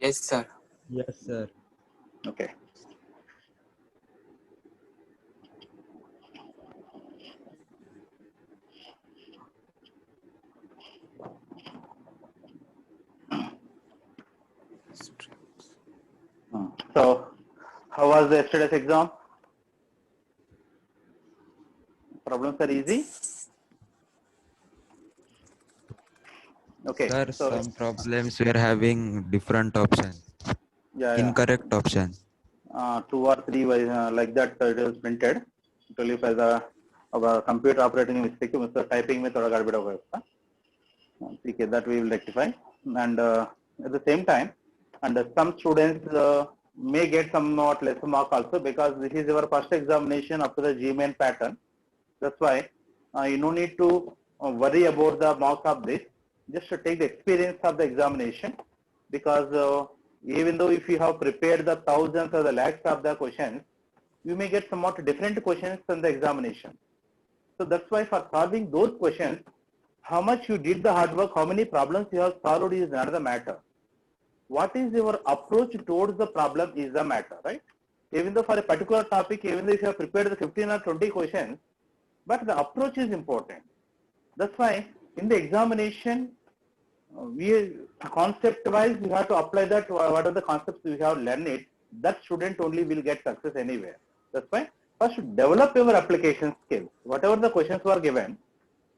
Yes, sir. Yes, sir. Okay. So, how was yesterday's exam? Problems are easy. Okay. Sir, So, some problems we are having different options, yeah, incorrect option. 2 or 3 like that it is printed. Actually, for the computer operating mistake, Mr. Typing में थोड़ा गड़बड़ होगा उसका. ठीक है, that we will rectify. And at the same time, and some students may get somewhat less mark also because this is your first examination after the GMAN pattern. That's why you no need to worry about the marks of this. Just to take the experience of the examination, because even though if you have prepared the thousands or the lakhs of the questions, you may get somewhat different questions in the examination. So that's why for solving those questions, how much you did the hard work, how many problems you have solved is not the matter. What is your approach towards the problem is the matter, right? Even though for a particular topic, even though if you have prepared the 15 or 20 questions, but the approach is important. That's why in the examination, we concept wise we have to apply that what are the concepts we have learned it, that student only will get success anywhere. That's why first develop your application skills, whatever the questions were given.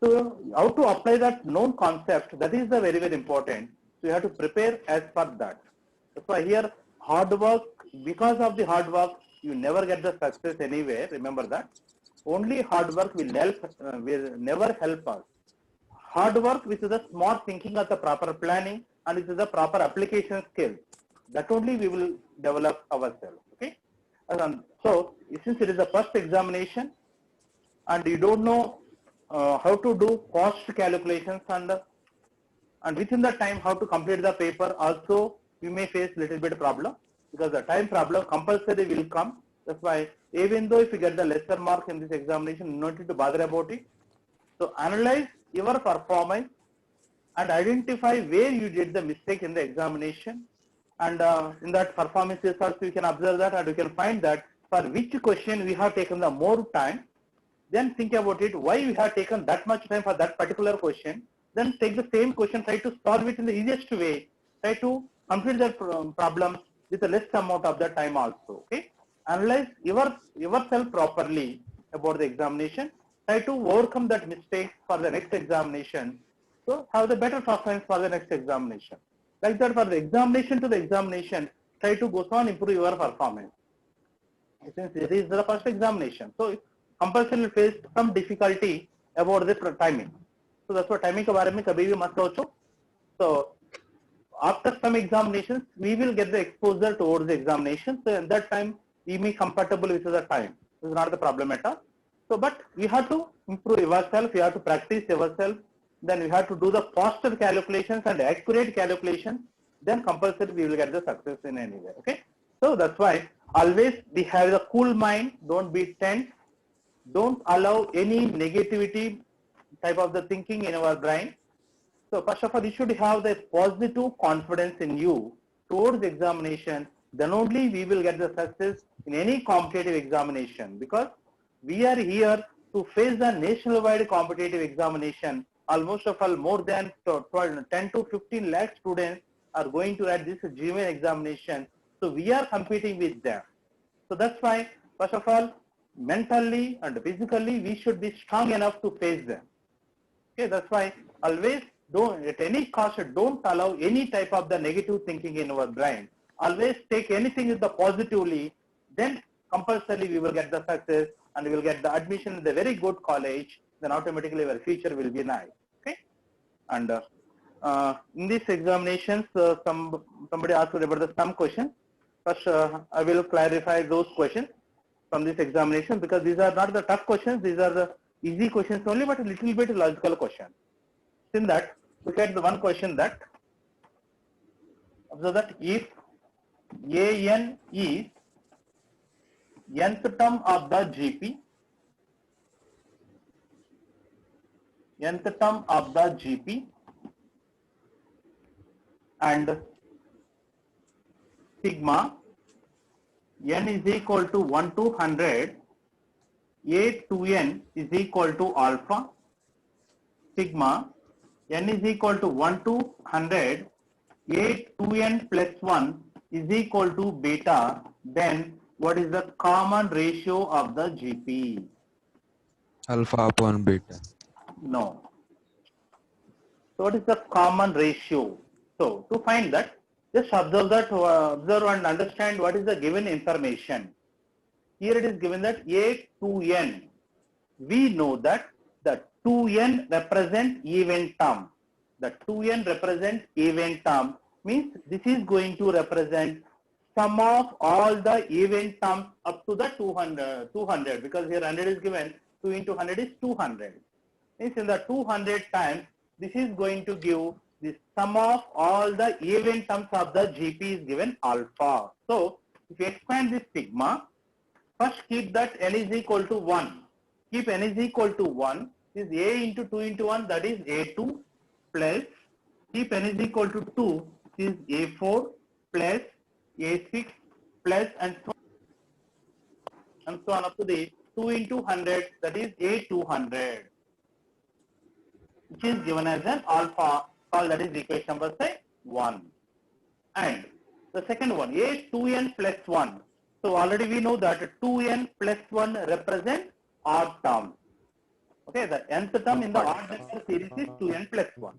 So how to apply that known concept, that is the very important. So you have to prepare as per that. That's why here hard work, because of the hard work you never get the success anywhere. Remember that only hard work will never help us. Hard work with the smart thinking of the proper planning and with the proper application skills, that only we will develop ourselves. Okay. So since it is the first examination and you don't know how to do cost calculations and within the time how to complete the paper, also you may face little bit problem because the time problem compulsory will come. That's why even though if you get the lesser mark in this examination, you don't need to bother about it. So analyze your performance and identify where you did the mistake in the examination, and in that performance results you can observe that and you can find that for which question we have taken the more time. Then think about it, why we have taken that much time for that particular question. Then take the same question, try to solve it in the easiest way, try to complete that problem with the less amount of the time also. Okay, analyze yourself properly about the examination, try to overcome that mistake for the next examination, so have the better performance for the next examination. Like that, for the examination to the examination, try to go on improve your performance. Since it is the first examination, so compulsory face some difficulty about the timing. So that's what timing के बारे में कभी भी मत सोचो. So after some examinations, we will get the exposure towards the examination. So at that time, we may comfortable with the time. This is not the problem at all. So, but we have to improve yourself. We have to practice yourself. Then we have to do the faster calculations and accurate calculations. Then compulsory we will get the success in anywhere. Okay. So that's why always we have a cool mind. Don't be tense. Don't allow any negativity type of the thinking in our brain. So first of all, you should have the positive confidence in you towards the examination. Then only we will get the success in any competitive examination, because we are here to face the nationwide competitive examination. Almost of all more than 10 to 15 lakh students are going to write this GMAN examination. So we are competing with them. So that's why first of all, mentally and physically we should be strong enough to face them. Okay, that's why always don't, at any cost, don't allow any type of the negative thinking in our brain. Always take anything with the positively, then compulsorily we will get the success and we will get the admission in the very good college, then automatically our future will be nice. Okay, and in these examinations, somebody asked about the some question. First, I will clarify those questions from this examination, because these are not the tough questions, these are the easy questions only, but a little bit logical question. In that, look at the one question that, observe that if AN is nth term of the GP, nth term of the GP, and sigma n is equal to 1 to 100, a to n is equal to alpha, sigma n is equal to 1 to 100, a to n plus 1 is equal to beta, then what is the common ratio of the GP? Alpha upon beta. No. So what is the common ratio? So to find that, just observe that, observe and understand what is the given information. Here it is given that a to n. We know that the 2n represent even term. The 2n represent even term means this is going to represent sum of all the even terms up to the 200 because here 100 is given, 2 into 100 is 200. Means in the 200 times this is going to give the sum of all the even terms of the GP is given alpha. So if you expand this sigma, first keep that n is equal to 1. Keep n is equal to 1 is a into 2 into 1, that is a2, plus keep n is equal to 2 is a4 plus a6 plus and so on up to the 2 into 100, that is a200, which is given as an alpha, call that is equation number say 1. And the second one, a 2n plus 1. So already we know that 2n plus 1 represents odd term. Okay, the nth term in the odd number series is 2n plus 1.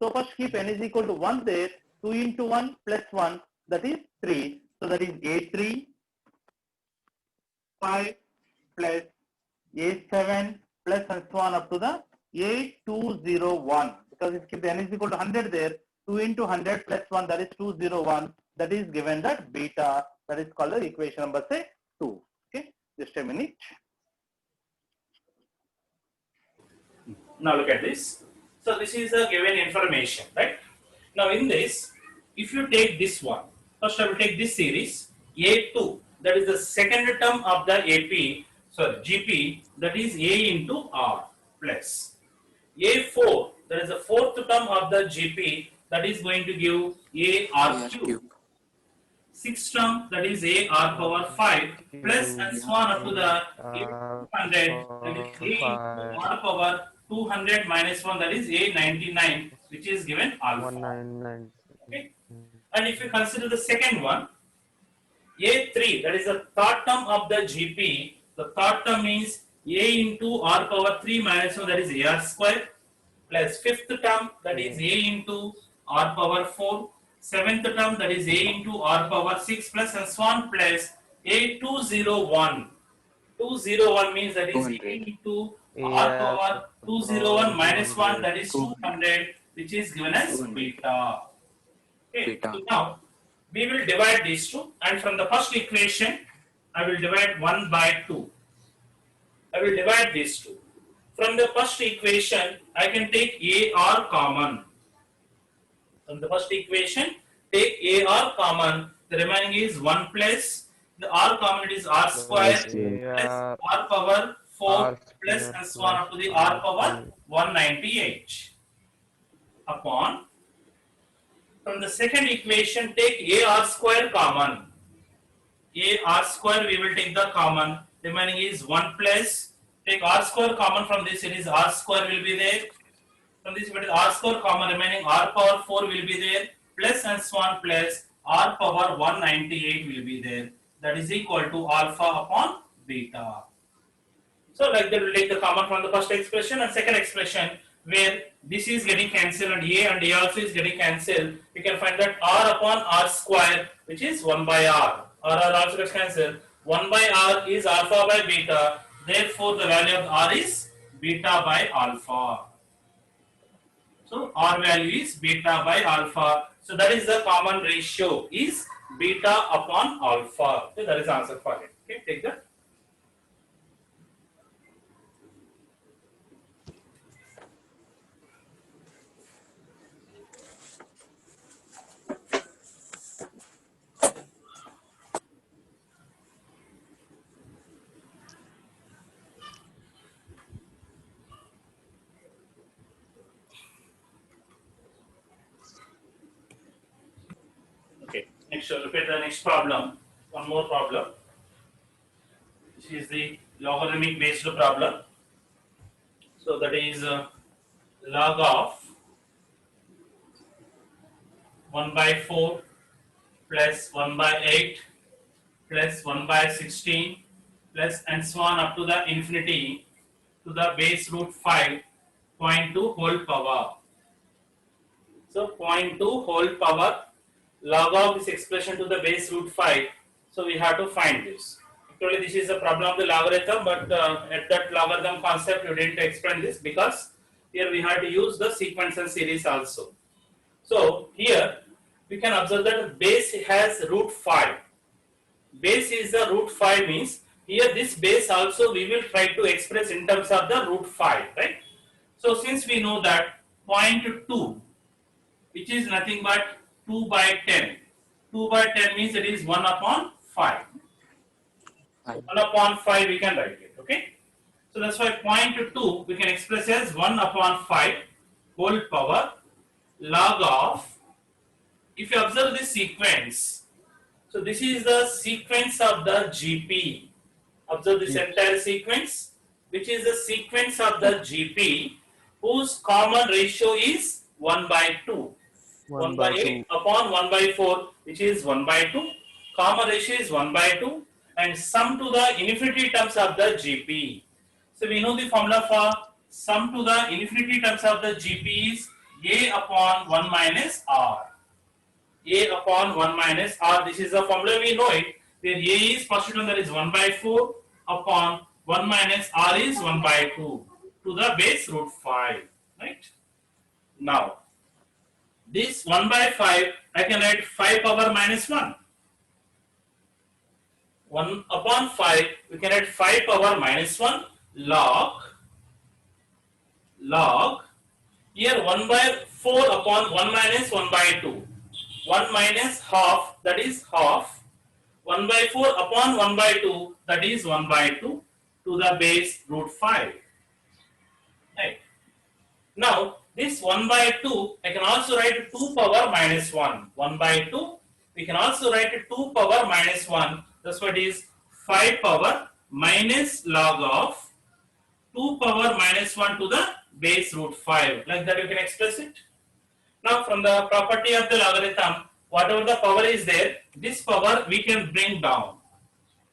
So first keep n is equal to 1 there, 2 into 1 plus 1, that is 3. So that is a3, 5 plus a7 plus and so on up to the a201. Because if keep n is equal to 100 there, 2 into 100 plus 1, that is 201. That is given that beta, that is called the equation number say 2. Okay, just a minute. Now look at this. So this is a given information, right? Now in this, if you take this one, first I will take this series, A2, that is the second term of the GP, that is A into R plus A4, that is the fourth term of the GP, that is going to give A R cube. Sixth term, that is A R power 5 plus and so on up to the 200, that is A into R power 200 minus 1, that is A 99, which is given alpha. 199. Okay. And if you consider the second one, A3, that is the third term of the GP, the third term means A into R power 3 minus 1, that is AR square, plus fifth term, that is A into R power 4, seventh term, that is A into R power 6 plus and so on, plus A201. 201 means that is A into R power 201 minus 1, that is 200, which is given as beta. Okay, so now we will divide these two, and from the first equation, I will divide 1 by 2. I will divide these two. From the first equation, I can take AR common. From the first equation, take AR common. The remaining is 1 plus the R common, it is R square plus R power 4 plus and so on up to the R power 198 upon. From the second equation, take AR square common. AR square we will take the common. Remaining is 1 plus. Take R square common from this. It is R square will be there. From this, it is R square common. Remaining R power 4 will be there. Plus and so on plus R power 198 will be there. That is equal to alpha upon beta. So like that, we'll take the common from the first expression and second expression, where this is getting cancelled and A also is getting cancelled. We can find that R upon R square, which is 1 by R. R also gets cancelled. 1 by R is alpha by beta. Therefore, the value of R is beta by alpha. So R value is beta by alpha. So that is the common ratio is beta upon alpha. So that is the answer for it. Okay, take that. Okay. Next, look at the next problem. One more problem. This is the logarithmic based problem. So that is log of 1 by 4 plus 1 by 8 plus 1 by 16 plus and so on up to the infinity to the base root 5.2 whole power. So 0.2 whole power log of this expression to the base root 5. So we have to find this. Actually this is a problem of the logarithm, but at that logarithm concept you didn't explain this because here we have to use the sequence and series also. So here we can observe that base has root 5. Base is the root 5 means here this base also we will try to express in terms of the root 5, right? So since we know that 0.2 which is nothing but 2 by 10. 2 by 10 means it is 1 upon 5. 1 upon 5 we can write it, okay? So that's why 0.2 we can express as 1 upon 5 whole power log of, if you observe this sequence, so this is the sequence of the GP. Observe this entire sequence, which is the sequence of the GP whose common ratio is 1 by 2. 1 by 8 upon 1 by 4, which is 1 by 2. Common ratio is 1 by 2 and sum to the infinity terms of the GP. So we know the formula for sum to the infinity terms of the GP is A upon 1 minus R. A upon 1 minus R, this is the formula, we know it, where A is first one, that is 1 by 4 upon 1 minus R is 1 by 2 to the base root 5, right? Now, this 1 by 5, I can write 5 power minus 1. 1 upon 5, we can write 5 power minus 1 log, here 1 by 4 upon 1 minus 1 by 2. 1 minus half, that is half. 1 by 4 upon 1 by 2, that is 1 by 2 to the base root 5. Right. Now, this 1 by 2, I can also write 2 power minus 1. 1 by 2, we can also write 2 power minus 1. That's what is 5 power minus log of 2 power minus 1 to the base root 5. Like that you can express it. Now, from the property of the logarithm, whatever the power is there, this power we can bring down.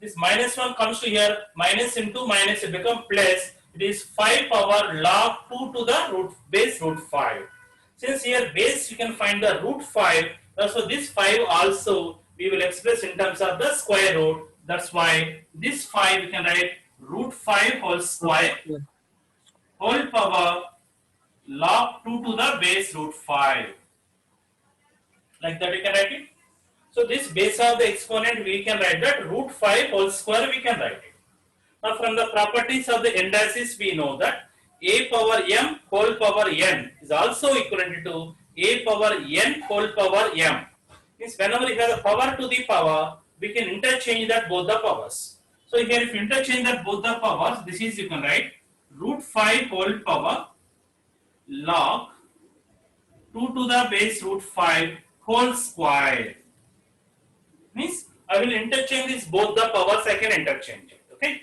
This minus 1 comes to here, minus into minus, it becomes plus. It is 5 power log 2 to the base root 5. Since here base you can find the root 5, so this 5 also we will express in terms of the square root. That's why this 5 we can write root 5 whole square whole power log 2 to the base root 5. Like that you can write it. So this base of the exponent we can write that root 5 whole square we can write it. Now from the properties of the indices we know that a power m whole power n is also equivalent to a power n whole power m. Means whenever you have the power to the power, we can interchange that both the powers. So here if you interchange that both the powers, this is you can write root 5 whole power log 2 to the base root 5 whole square. Means I will interchange this both the powers, I can interchange it. Okay.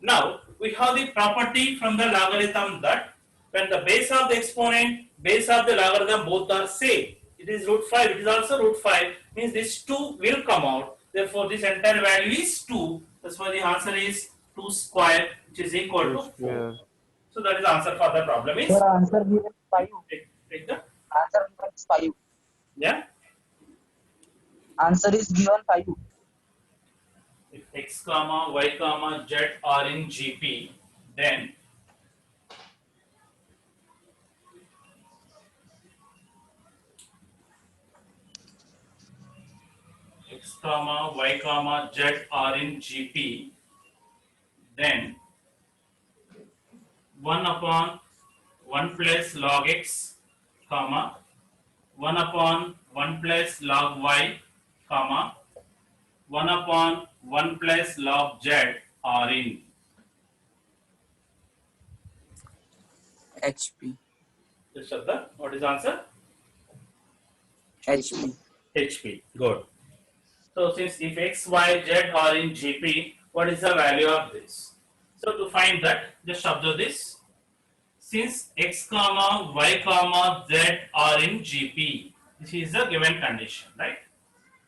Now we have the property from the logarithm that when the base of the exponent, base of the logarithm both are same, it is root 5, it is also root 5, means this 2 will come out. Therefore this entire value is 2. That's why the answer is 2 square, which is equal to 4. So that is the answer for the problem is. The answer given 5. Take the Answer given 5. yeah. Answer is given 5. If x comma y comma z are in GP, then x comma y comma z are in GP, then 1 upon 1 plus log x comma 1 upon 1 plus log y comma 1 upon 1 plus log z are in HP. this Shraddha, what is the answer? HP. HP. Good. So since if x, y, z are in GP, what is the value of this? So to find that, just observe this. Since x comma y comma z are in GP, this is the given condition, right?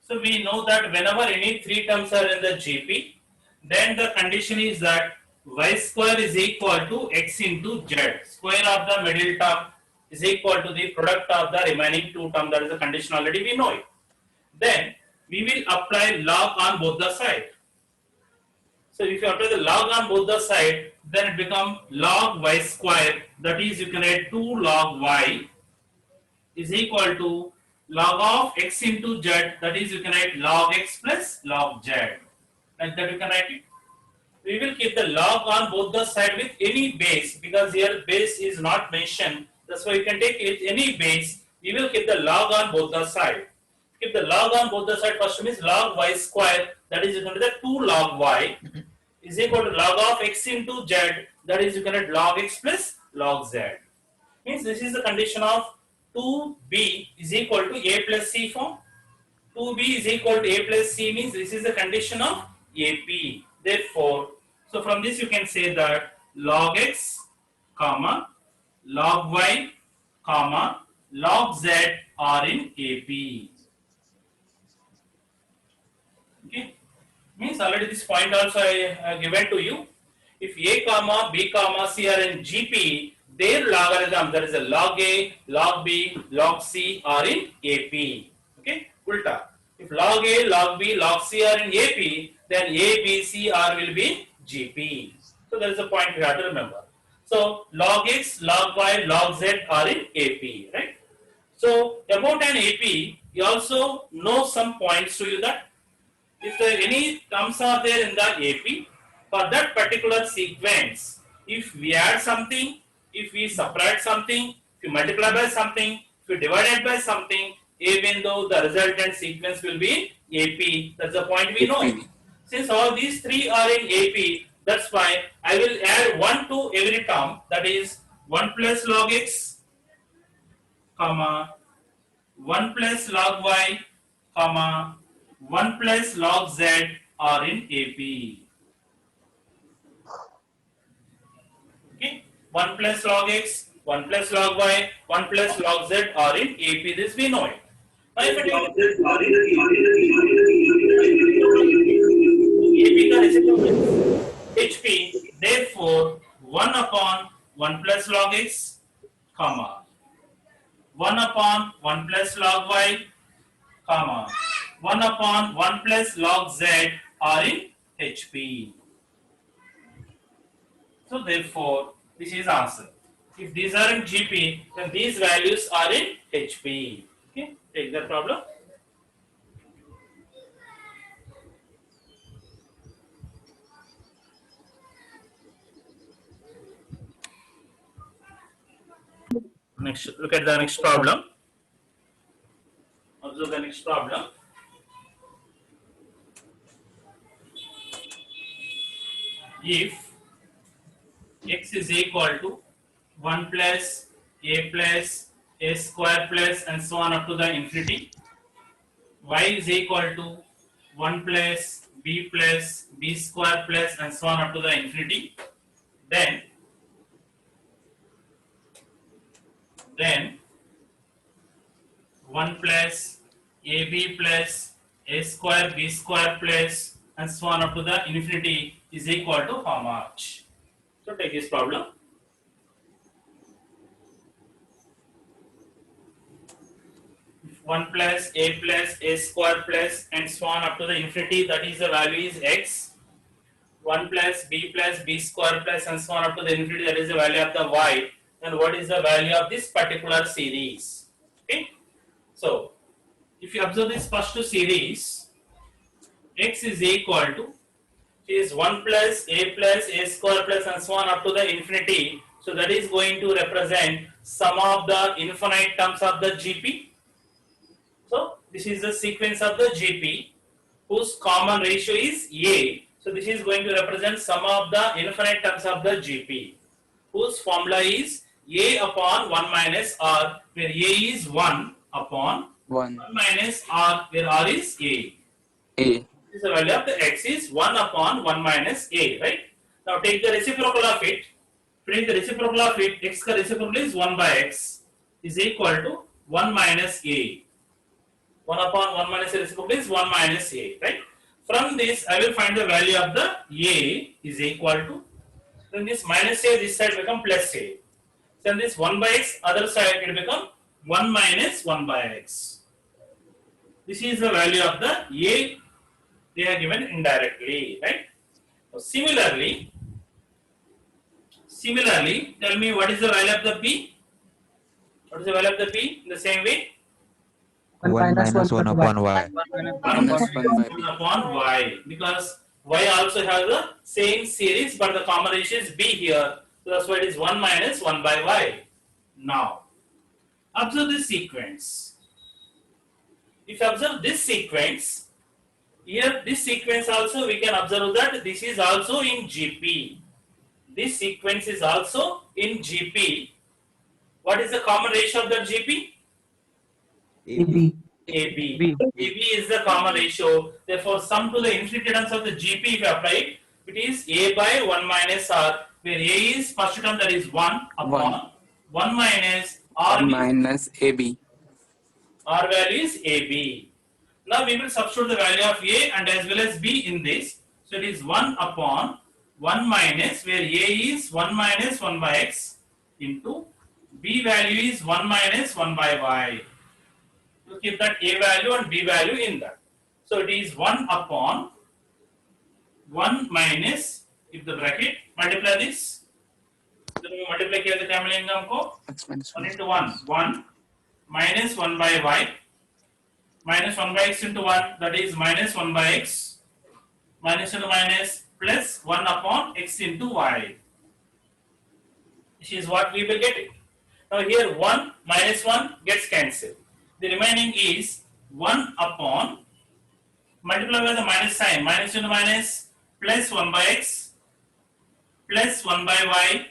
So we know that whenever any three terms are in the GP, then the condition is that y square is equal to x into z. Square of the middle term is equal to the product of the remaining two terms. That is the condition already we know it. Then we will apply log on both the sides. So if you apply the log on both the sides, then it becomes log y square. That is, you can add 2 log y is equal to log of x into z. That is, you can write log x plus log z. Like that you can write it. We will keep the log on both the sides with any base, because here base is not mentioned. That's why you can take it any base. We will keep the log on both the sides. Keep the log on both the sides. First one is log y square. That is equal to the 2 log y is equal to log of x into z. That is, you can write log x plus log z. Means this is the condition of 2b is equal to a plus c form. 2b is equal to a plus c means this is the condition of AP. Therefore, so from this you can say that log x, comma, log y, comma, log z are in AP. Okay, means already this point also I given to you. If a comma b comma c are in GP, their logarithm, that is a log a, log b, log c are in AP. Okay, ulta. If log a, log b, log c are in AP, then a, b, c are will be GP. So there is a point you have to remember. So log x, log y, log z are in AP, right? So about an AP, you also know some points to you that if there any terms are there in the AP, for that particular sequence, if we add something, if we subtract something, if we multiply by something, if we divide it by something, even though the resultant sequence will be AP, that's the point we know. Since all these three are in AP, that's why I will add 1 to every term, that is 1 plus log x, comma, 1 plus log y, comma, 1 plus log z are in AP. Okay, 1 plus log x, 1 plus log y, 1 plus log z are in AP. This we know it. Now if it AP का reciprocal is HP, therefore 1 upon 1 plus log x, comma, 1 upon 1 plus log y, comma, 1 upon 1 plus log z are in HP. So therefore, this is answer. If these are in GP, then these values are in HP. Okay, take that problem. Next, look at the next problem. Observe the next problem. If x is equal to 1 plus a square plus and so on up to the infinity, y is equal to 1 plus b square plus and so on up to the infinity, then 1 plus ab plus a square b square plus and so on up to the infinity is equal to how much? So take this problem. If 1 plus a square plus and so on up to the infinity, that is the value is x. 1 plus b square plus and so on up to the infinity, that is the value of the y. Then what is the value of this particular series? Okay. So if you observe this first series, x is equal to is 1 plus a square plus and so on up to the infinity. So that is going to represent sum of the infinite terms of the GP. So this is the sequence of the GP whose common ratio is a. So this is going to represent sum of the infinite terms of the GP, whose formula is a upon 1 minus r, where a is 1 upon 1 minus r, where r is a. A. This is the value of the x is 1 upon 1 minus a, right? Now take the reciprocal of it. Take the reciprocal of it. X ka reciprocal is 1 by x is equal to 1 minus a. 1 upon 1 minus a reciprocal is 1 minus a, right? From this, I will find the value of the a is equal to, then this minus a, this side become plus a. Then this 1 by x, other side it become 1 minus 1 by x. This is the value of the a they are given indirectly, right? So similarly, tell me what is the value of the p? What is the value of the p? In the same way, 1 minus 1 upon y. 1 Minus 1 by b. upon y, because y also has the same series but the common ratio is b here, so that's why it is 1 minus 1 by y. Now observe this sequence. If you observe this sequence, here this sequence also we can observe that this is also in GP. This sequence is also in GP. What is the common ratio of that GP? AB. AB. AB is the common ratio. Therefore, sum to the infinity terms of the GP, if you apply it, it is A by 1 minus R, where A is first term, that is 1 upon 1 minus R. 1 minus AB. R value is AB. Now we will substitute the value of A and as well as B in this. So it is 1 upon 1 minus, where A is 1 minus 1 by x into B value is 1 minus 1 by y. You keep that A value and B value in that. So it is 1 upon 1 minus, if the bracket, multiply this. So we multiply here the क्या मिलेगा हमको? X minus 1 1. into 1, 1 minus 1 by y, minus 1 by x into 1, that is minus 1 by x, minus into minus, plus 1 upon x into y. This is what we will get it. Now here 1 minus 1 gets cancelled. The remaining is 1 upon, multiply by the minus sign, minus into minus, plus 1 by x, plus 1 by y,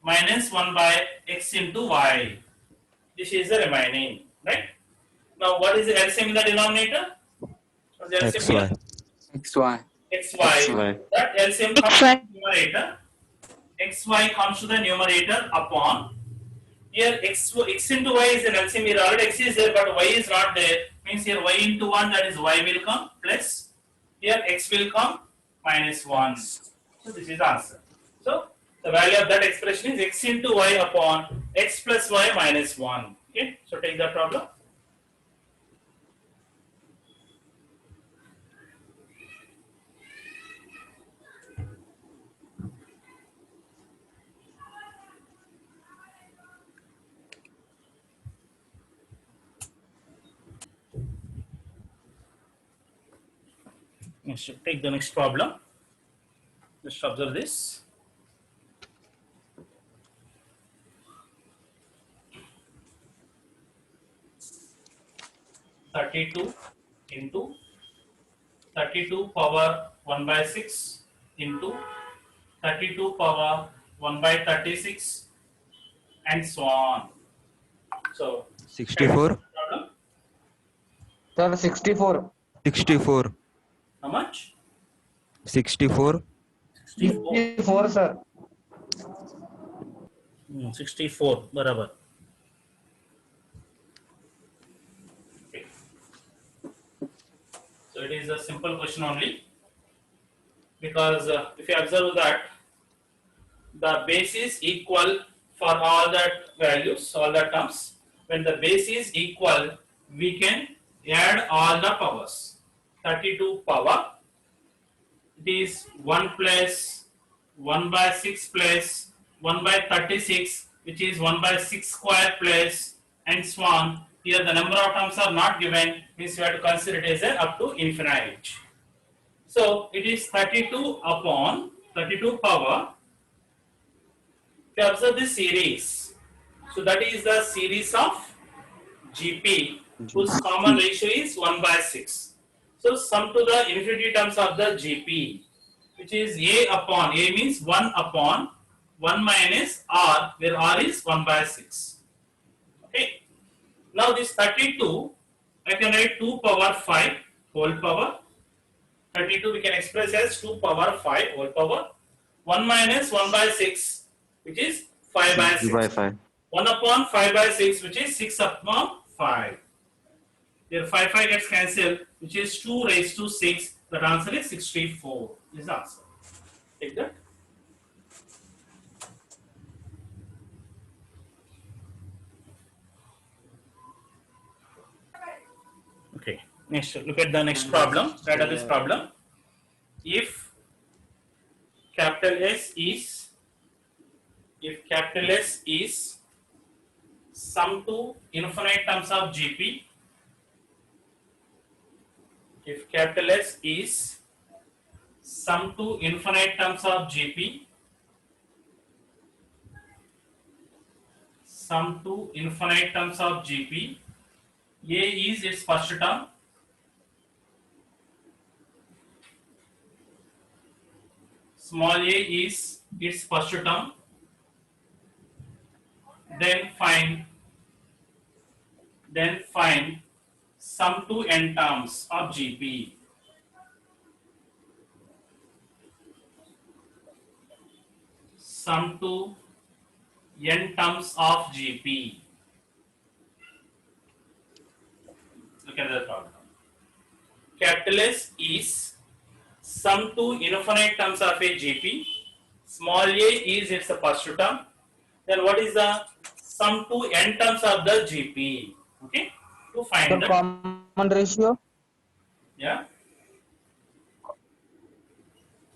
minus 1 by x into y. This is the remaining, right? Now what is the LCM in the denominator? What is the LCM here? XY. XY. XY. That LCM comes to the numerator. XY comes to the numerator upon. Here x into y is an LCM. Here already x is there, but y is not there. Means here y into 1, that is y will come, plus here x will come, minus 1. So this is the answer. So the value of that expression is x into y upon x plus y minus 1. Okay, so take that problem. Next, take the next problem. Just observe this. (32) into 32 power 1 by 6 into 32 power 1 by 36 and so on. So 64. problem. Sir, 64. 64. How much? 64. 64. 64, sir. 64 barabar. Okay. So it is a simple question only, because if you observe that the base is equal for all that values, all the terms. When the base is equal, we can add all the powers. 32 power, it is 1 plus 1 by 6 plus 1 by 36, which is 1 by 6 square plus and so on. Here the number of terms are not given, means you have to consider it as a up to infinite. So it is 32 upon 32 power. If you observe this series, so that is the series of GP whose common ratio is 1 by 6. So sum to the infinity terms of the GP, which is A upon, A means 1 upon 1 minus R, where R is 1 by 6. Okay. Now this 32, I can write 2 power 5 whole power 32 we can express as 2 power 5 whole power 1 minus 1 by 6 which is 5 by 6. 1 upon 5 by 6 which is 6 upon 5. Here 5 gets cancelled which is 2 raised to 6. The answer is 64 is the answer. Take that. Okay, next look at the next problem. Write out this problem. If capital S is sum to infinite terms of GP, if capital S is sum to infinite terms of GP, sum to infinite terms of GP, A is its first term, small a is its first term, then find sum to n terms of GP. Sum to n terms of GP. Look at the problem. Capital S is sum to infinite terms of a GP. Small a is its first term. Then what is the sum to n terms of the GP? Okay, to find The the common ratio. yeah.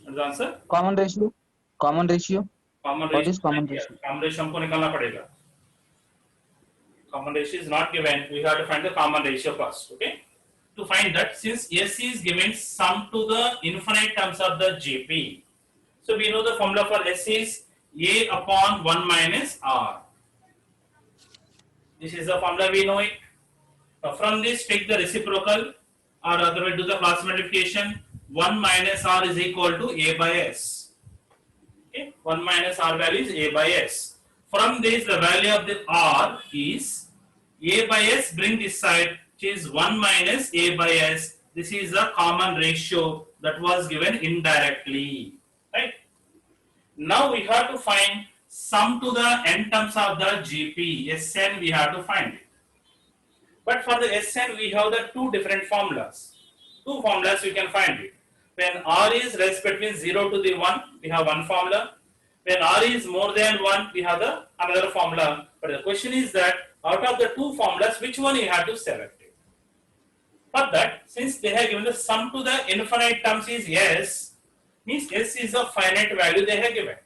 What's the answer? Common ratio. Common ratio. Common What ratio. is common ratio? Common ratio हमको निकालना पड़ेगा. Common ratio is not given. We have to find the common ratio first. Okay. To find that, since S is given sum to the infinite terms of the GP, so we know the formula for S is A upon 1 minus R. This is the formula, we know it. Now from this, take the reciprocal, or otherwise do the cross multiplication. 1 minus R is equal to A by S. Okay, 1 minus R value is A by S. From this, the value of the R is A by S, bring this side, which is 1 minus A by S. This is the common ratio that was given indirectly. Right? Now we have to find sum to the n terms of the GP. Sn we have to find it. But for the Sn we have the two different formulas. Two formulas we can find it. When R is rest between 0 to the 1, we have one formula. When R is more than 1, we have the another formula. But the question is that out of the two formulas, which one you have to select it? For that, since they have given the sum to the infinite terms is S, means S is a finite value they have given.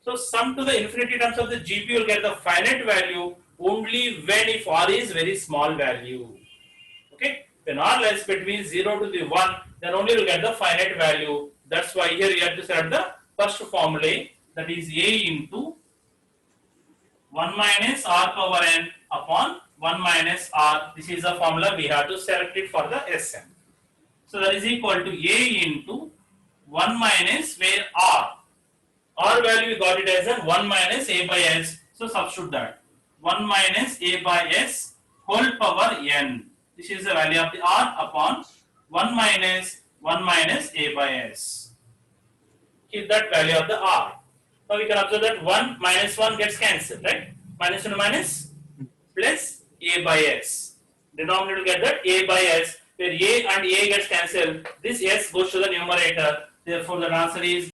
So sum to the infinity terms of the GP will get the finite value only when if R is very small value. Okay? When R lies between 0 to the 1, then only will get the finite value. That's why here you have to select the first formula, that is A into 1 minus R power n upon 1 minus R. This is the formula we have to select it for the Sn. So that is equal to A into 1 minus where R. R value we got it as a 1 minus A by S. So substitute that. 1 minus A by S whole power n. This is the value of the R upon 1 minus A by S. Keep that value of the R. Now we can observe that 1 minus 1 gets cancelled, right? Minus 1 minus plus A by S. Denominator will get that A by S, where A and A gets cancelled. This S goes to the numerator. Therefore, the answer is